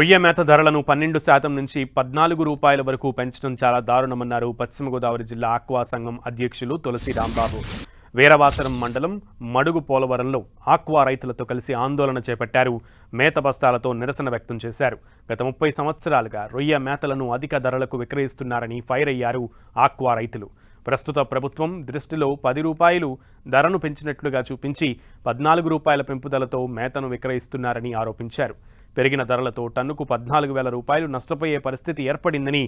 రొయ్య మేత ధరలను 12% నుంచి 14 రూపాయల వరకు పెంచడం చాలా దారుణమన్నారు పశ్చిమ గోదావరి జిల్లా ఆక్వా సంఘం అధ్యక్షులు తులసి రాంబాబు. వీరవాసరం మండలం మడుగు పోలవరంలో ఆక్వా రైతులతో కలిసి ఆందోళన చేపట్టారు. మేత బస్తాలతో నిరసన వ్యక్తం చేశారు. గత 30 సంవత్సరాలుగా రొయ్య మేతలను అధిక ధరలకు విక్రయిస్తున్నారని ఫైర్ అయ్యారు ఆక్వా రైతులు. ప్రస్తుత ప్రభుత్వం దృష్టిలో 10 రూపాయలు ధరను పెంచినట్లుగా చూపించి 14 రూపాయల పెంపుదలతో మేతను విక్రయిస్తున్నారని ఆరోపించారు. పెరిగిన ధరలతో టన్నుకు 14,000 రూపాయలు నష్టపోయే పరిస్థితి ఏర్పడిందని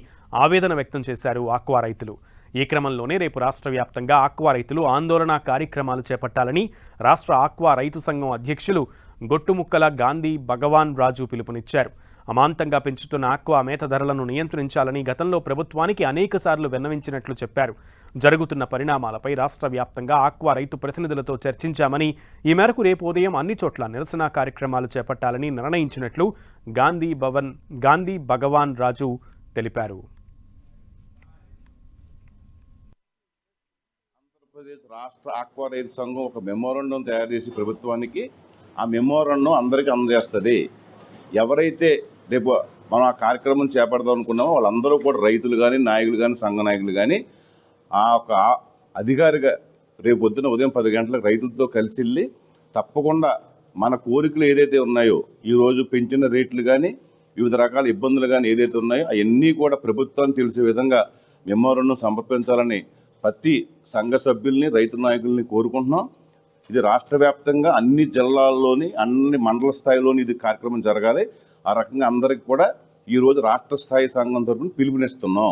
ఆవేదన వ్యక్తం చేశారు ఆక్వా రైతులు. ఈ క్రమంలోనే రేపు రాష్ట్ర వ్యాప్తంగా ఆక్వా రైతులు ఆందోళన కార్యక్రమాలు చేపట్టాలని రాష్ట్ర ఆక్వా రైతు సంఘం అధ్యక్షులు గొట్టుముక్కల గాంధీ భగవాన్ రాజు పిలుపునిచ్చారు. అమాంతంగా పెంచుతున్న ఆక్వా మేత ధరలను నియంత్రించాలని గతంలో ప్రభుత్వానికి అనేకసార్లు విన్నవించినట్లు చెప్పారు. జరుగుతున్న పరిణామాలపై రాష్ట్ర వ్యాప్తంగా ఆక్వా రైతు ప్రతినిధులతో చర్చించామని, ఈ మేరకు రేపు ఉదయం అన్ని చోట్ల నిరసన కార్యక్రమాలు చేపట్టాలని నిర్ణయించినట్లు గాంధీ భగవాన్ రాజు తెలిపారు. ఆంధ్రప్రదేశ్ రాష్ట్ర ఆక్వా రైతు సంఘం ఒక మెమోరాండం తయారు చేసి ప్రభుత్వానికి ఆ మెమోరాండం అందరికీ అందజేస్తుంది. ఎవరైతే రేపు మనం ఆ కార్యక్రమం చేపడదాం అనుకున్నామో వాళ్ళందరూ కూడా రైతులు కానీ, నాయకులు కానీ, సంఘ నాయకులు కానీ ఆ ఒక అధికారిగా రేపు పొద్దున ఉదయం 10 గంటలకు రైతులతో కలిసి వెళ్ళి తప్పకుండా మన కోరికలు ఏదైతే ఉన్నాయో, ఈరోజు పెంచిన రేట్లు కానీ, వివిధ రకాల ఇబ్బందులు కానీ ఏదైతే ఉన్నాయో అవన్నీ కూడా ప్రభుత్వానికి తెలిసే విధంగా మెమోరాండం సమర్పించాలని ప్రతి సంఘ సభ్యుల్ని, రైతు నాయకుల్ని కోరుకుంటున్నాం. ఇది రాష్ట్ర వ్యాప్తంగా అన్ని జిల్లాల్లోని, అన్ని మండల స్థాయిలోని ఇది కార్యక్రమం జరగాలి. ఆ రకంగా అందరికి కూడా ఈరోజు రాష్ట్ర స్థాయి సంఘం తరఫున పిలుపునిస్తున్నాం.